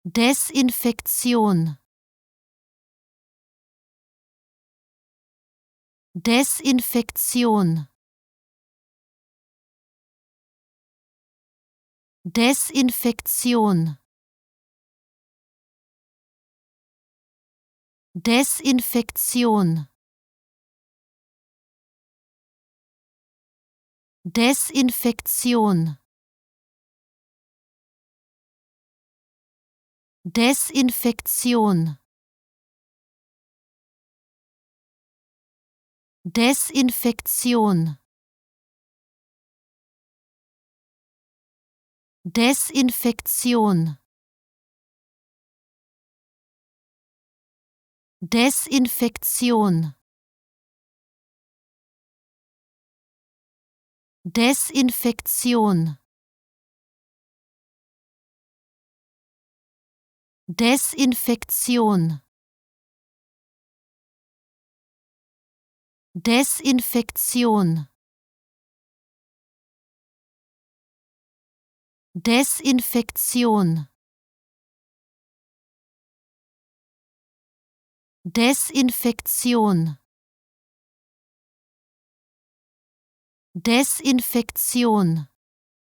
Desinfektion. Desinfektion. Desinfektion. Desinfektion. Desinfektion. Desinfektion. Desinfektion. Desinfektion. Desinfektion. Desinfektion. Desinfektion. Desinfektion. Desinfektion. Desinfektion. Desinfektion.